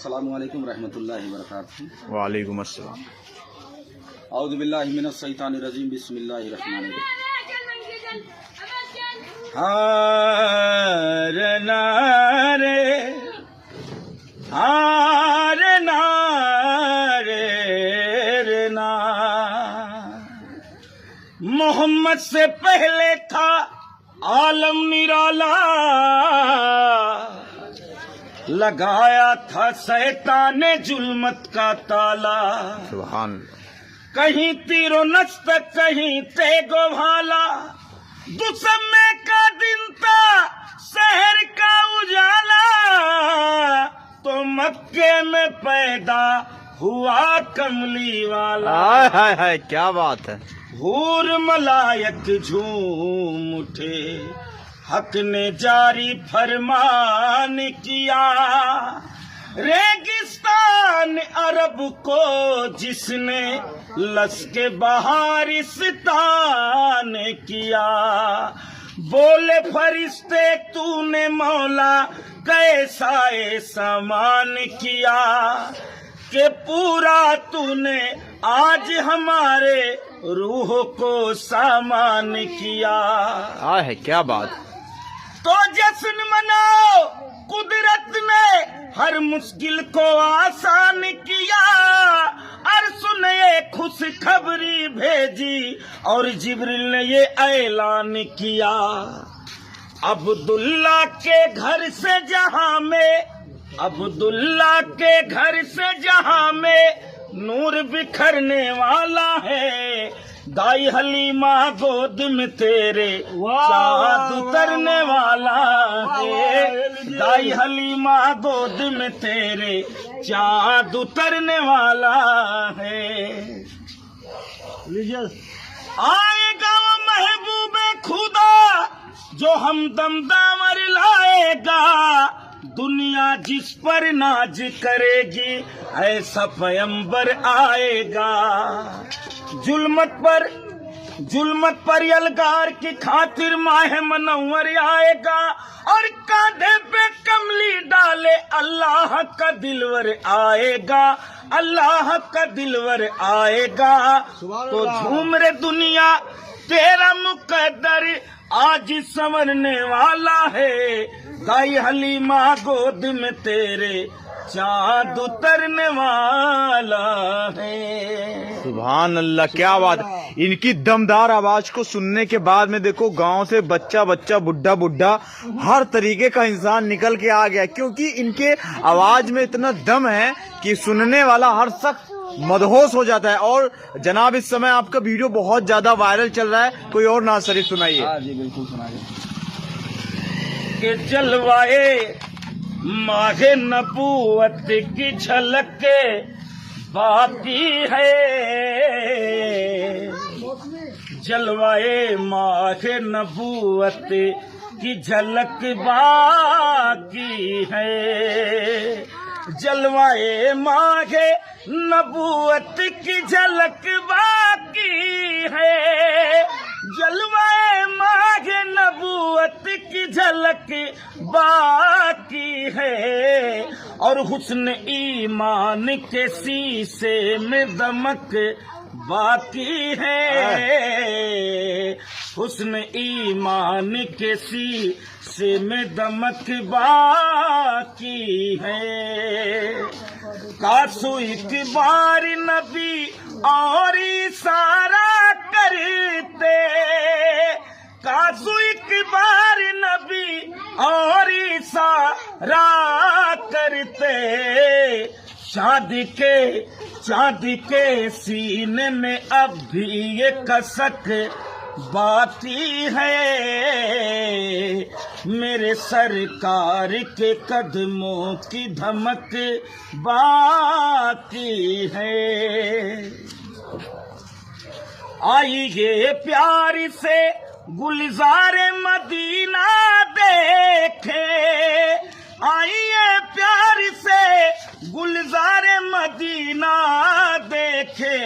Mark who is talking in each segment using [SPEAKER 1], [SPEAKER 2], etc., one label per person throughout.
[SPEAKER 1] अस्सलामु अलैकुम रहमतुल्लाहि व बरकातुहू।
[SPEAKER 2] वालेकुम अस्सलाम।
[SPEAKER 1] औज़ु बिल्लाहि मिनश शैतानिर रजीम, बिस्मिल्लाहिर रहमानिर रहीम। हार नारे हार नारे रे ना, मोहम्मद से पहले था आलम निराला, लगाया था शैतान ने जुल्मत का ताला।
[SPEAKER 2] सुभान।
[SPEAKER 1] कहीं तीरो नस्त कहीं तेगो भाला, दुसम्मे का दिन था शहर का उजाला, तो मक्के में पैदा हुआ कमली वाला।
[SPEAKER 2] हाय हाय हाय, क्या बात है।
[SPEAKER 1] हूर मलायक झूम उठे, हक ने जारी फरमान किया, रेगिस्तान अरब को जिसने लश्के बहारिस्तान किया। बोले फरिश्ते तूने मौला कैसा सामान किया, कि पूरा तूने आज हमारे रूह को सामान किया।
[SPEAKER 2] है क्या बात।
[SPEAKER 1] तो जश्न मनाओ, कुदरत ने हर मुश्किल को आसान किया, और सुने खुशखबरी भेजी और जिब्रील ने ये ऐलान किया। अब्दुल्ला के घर से जहां में, अब्दुल्ला के घर से जहां में नूर बिखरने वाला है, दाई हलीमा गोद में तेरे चाँद उतरने वाला है, दाई हलीमा गोद में तेरे चाँद उतरने वाला है। आएगा वो महबूबे खुदा जो हमदम दामर लाएगा, दुनिया जिस पर नाज करेगी ऐसा पैगंबर आएगा। जुल्मत पर यलगार की खातिर माह मनव्वर आएगा, और कांधे पे कमली डाले अल्लाह का दिलवर आएगा, अल्लाह का दिलवर आएगा। तो झूम रे दुनिया तेरा मुकद्दर आज संवरने वाला है, दाई हलीमा गोद में तेरे चाँद उतरने वाला है।
[SPEAKER 2] सुभान अल्लाह, क्या बात। इनकी दमदार आवाज को सुनने के बाद में देखो गांव से बच्चा बच्चा बुढ़ा बुढ़ा हर तरीके का इंसान निकल के आ गया, क्योंकि इनके आवाज में इतना दम है कि सुनने वाला हर शख्स मदहोश हो जाता है। और जनाब इस समय आपका वीडियो बहुत ज्यादा वायरल चल रहा है, कोई और नात शरीफ सुनाइए।
[SPEAKER 1] हाँ जी बिल्कुल सुनाइए। कि जलवाए माहे नबूवत की झलक बाकी है, जलवाए माहे नबूवत की झलक बाकी है, जलवाए माहे नबूवत की झलक बाकी है, जलवाए माहे नबूवत की झलक बाकी है, और हुस्न ईमान के शीशे में दमक बाकी है, हुस्न ईमान के शीशे में दमक बाकी है। कासु एक बार नबी और इशारा करते, कासु एक बार नबी और इशारा करते, चांदी के सीने में अब भी ये कसक बाकी है, मेरे सरकार के कदमों की धमक बाकी है। आइए प्यार से गुलजार मदीना देखे, आइए प्यार से गुलजार मदीना देखे,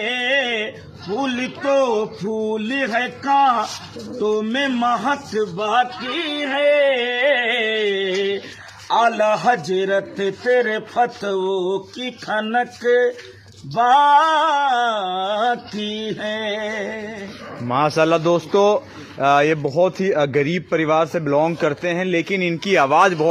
[SPEAKER 1] फूल तो फूल है कांटों में महक बाकी है, आला हजरत तेरे फतवों की खनक बाकी है।
[SPEAKER 2] माशाल्लाह दोस्तों, ये बहुत ही गरीब परिवार से बिलोंग करते हैं, लेकिन इनकी आवाज़ बहुत